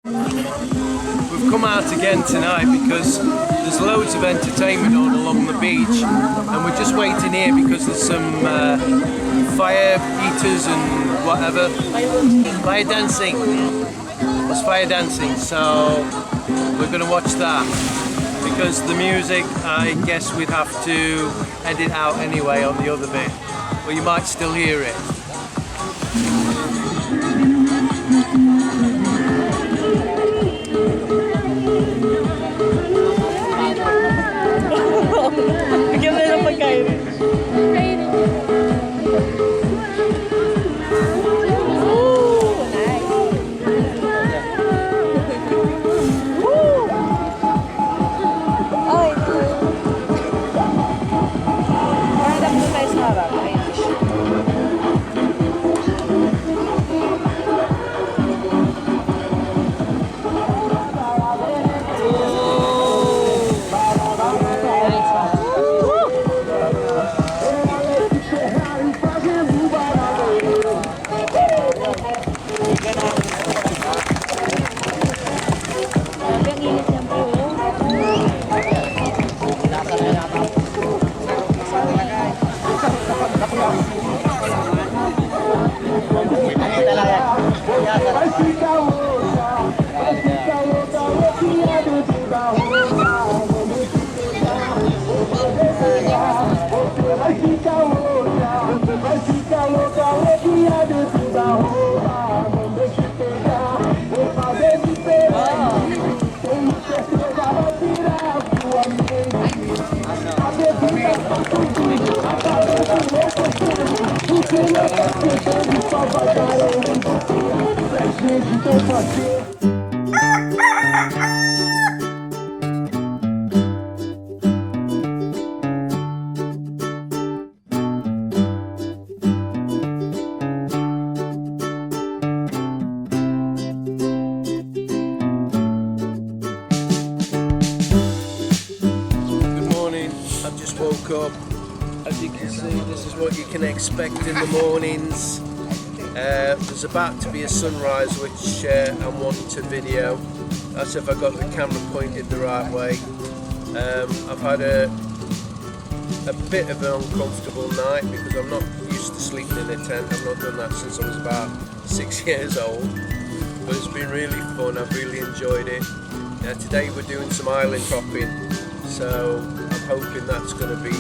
We've come out again tonight because there's loads of entertainment on along the beach, and we're just waiting here because there's some fire eaters and whatever. Fire dancing. There's fire dancing, so we're going to watch that. Because the music, I guess we'd have to edit out anyway on the other bit, but you might still hear it. Woke up. As you can see, this is what you can expect in the mornings. There's about to be a sunrise which I'm wanting to video. That's if I got the camera pointed the right way. I've had a bit of an uncomfortable night because I'm not used to sleeping in a tent. I've not done that since I was about 6 years old, but it's been really fun. I've really enjoyed it. Today we're doing some island hopping, so I'm hoping that's going to be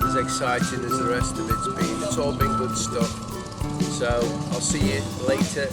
as exciting as the rest of it's been. It's all been good stuff, so I'll see you later.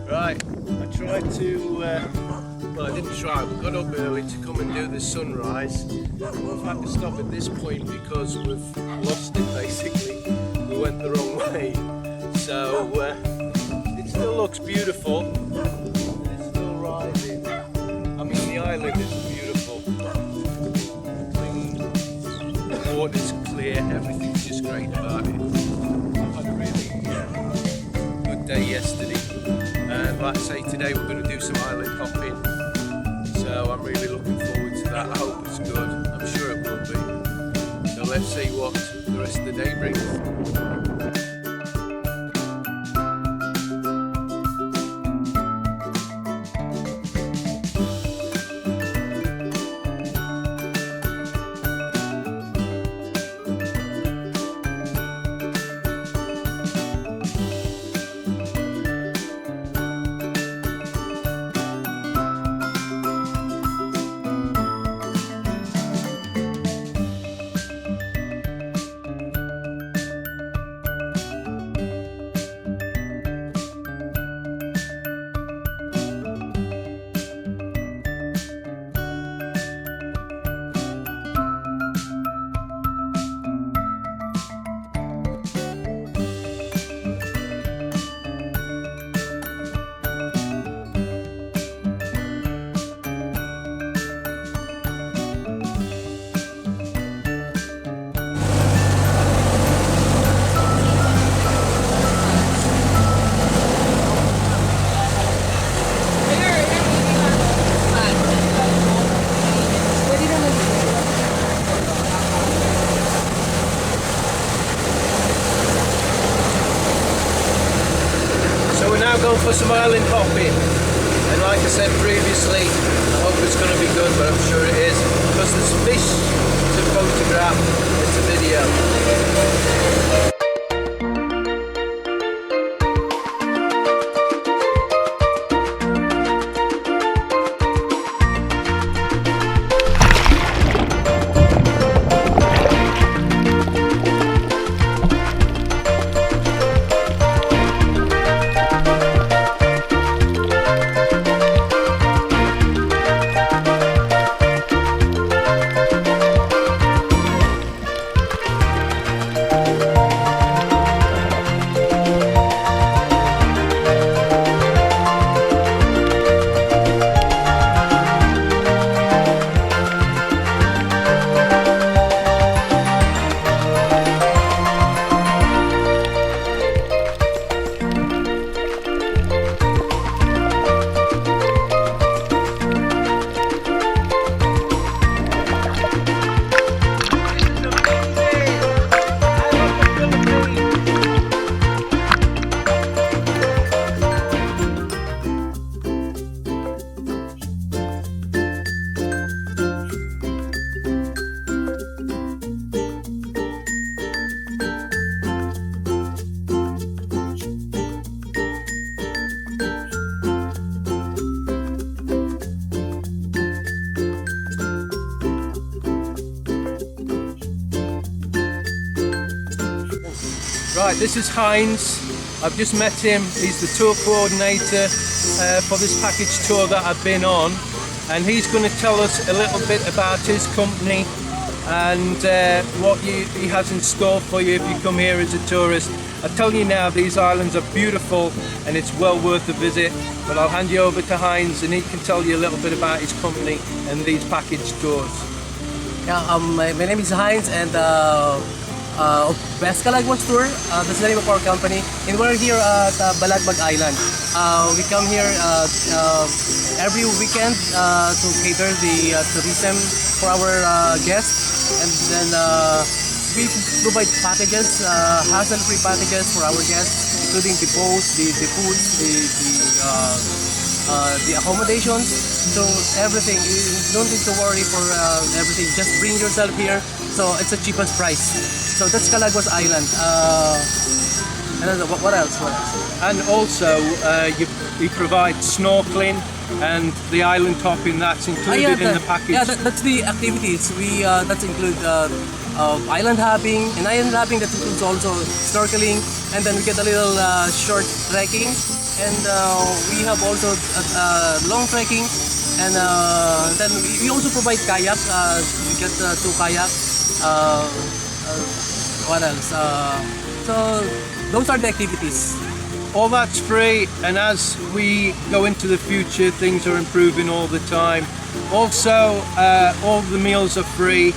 Right, I tried to, well I didn't try, we got up early to come and do the sunrise. We've had to stop at this point because we've lost it basically. We went the wrong way. So it still looks beautiful. It's still rising. I mean the island is beautiful. Clean, the water's clear, everything's just great about it. I've had a really good day yesterday. And like I say, today we're going to do some island hopping, so I'm really looking forward to that. I hope it's good, I'm sure it will be. So let's see what the rest of the day brings. now going for some island hopping. And like I said previously, I hope it's going to be good, but I'm sure it is. Because there's fish to photograph and to video. Right, this is Heinz. I've just met him. He's the tour coordinator for this package tour that I've been on, and he's going to tell us a little bit about his company and what he has in store for you if you come here as a tourist. I tell you now, these islands are beautiful and it's well worth a visit, but I'll hand you over to Heinz and he can tell you a little bit about his company and these package tours. Yeah, my name is Heinz, and Best Calaguas Tour, that's the name of our company, and we're here at Balagbag Island. We come here every weekend to cater the tourism for our guests, and then we provide packages, hassle-free packages for our guests, including the boats, the foods, the accommodations, so everything. You don't need to worry for everything. Just bring yourself here, so it's the cheapest price. So that's Calaguas Island. And then what else? And also, you provide snorkeling and the island hopping. That's included in the package. Yeah, that's the activities. We that include island hopping, and island hopping that includes also snorkeling, and then we get a little short trekking, and we have also long trekking, and then we also provide kayak. We get 2 kayak. What else? So those are the activities. All that's free, and as we go into the future, things are improving all the time. Also, all the meals are free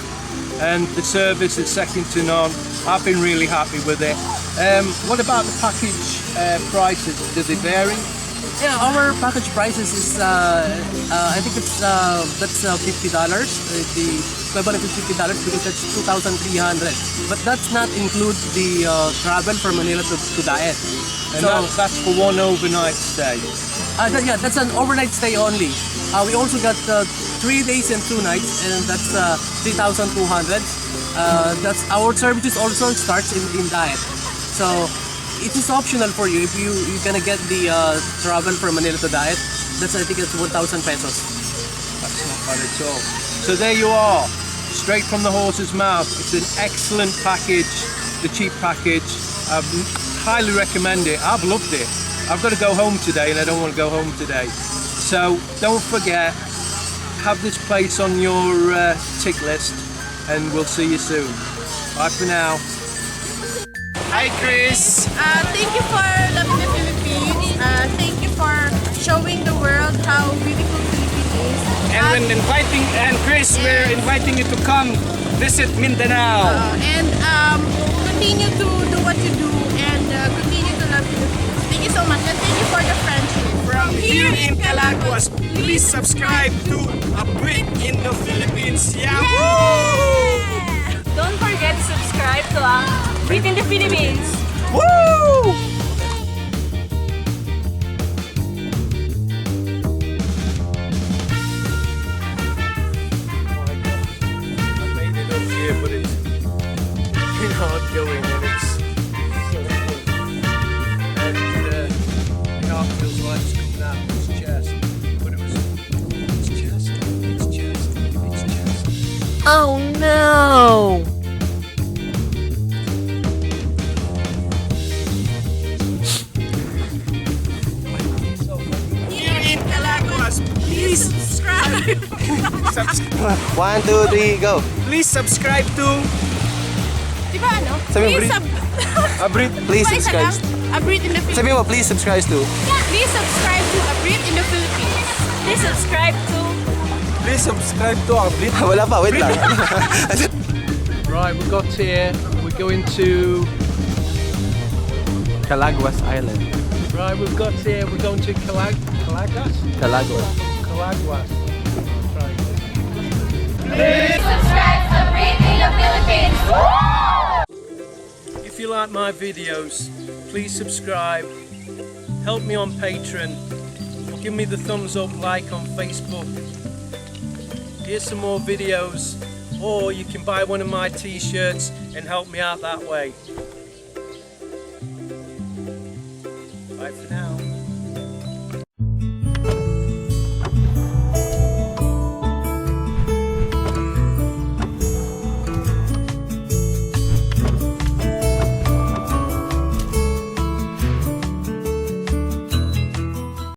and the service is second to none. I've been really happy with it. What about the package prices? Do they vary? Yeah, our package prices is I think it's that's $50. The equivalent is $50 because that's 2,300. But that's not include the travel from Manila to Daet. And so, that's for one overnight stay. Yeah, that's an overnight stay only. We also got 3 days and 2 nights, and that's 3,200. That's our services also starts in Daet. So it is optional for you if you're gonna get the travel from Manila to Daet. That's, I think it's 1,000 pesos. That's not bad at all. So there you are, straight from the horse's mouth. It's an excellent package, the cheap package. I highly recommend it. I've loved it. I've got to go home today and I don't want to go home today. So don't forget, have this place on your tick list, and we'll see you soon. Bye for now. Hi Chris! Thank you for loving the Philippines. Thank you for showing the world how beautiful Philippines is. And Chris, we're inviting you to come visit Mindanao. And continue to do what you do, and continue to love Philippines. Thank you so much, and thank you for the friendship. From here in Calaguas, please subscribe to A Brit in the Philippines. Yahoo! Don't forget to subscribe to Brit in the Philippines. Woo! feels like it's coming out of his chest. But it was it's chest, it's chest, it's chest. Oh no! Here in Calaguas, please subscribe. 1, 2, 3, go! Please subscribe to Di ba ano? Sabi mo, Please Brit. Brit, please Diba isa subscribe. lang? A Brit in the Philippines. Sabi mo, please subscribe to. Please subscribe to A Brit in the Philippines. Please subscribe to Please subscribe to our Brit. Wala pa, wait lang. Right, we got here. We're going to Calaguas Island. right. We've got here. We're going to Calaguas. Calaguas. Calaguas. Right. subscribe to Brit in the Philippines. If you like my videos, please subscribe. Help me on Patreon. Give me the thumbs up, like on Facebook. Here's some more videos, or you can buy one of my t-shirts and help me out that way.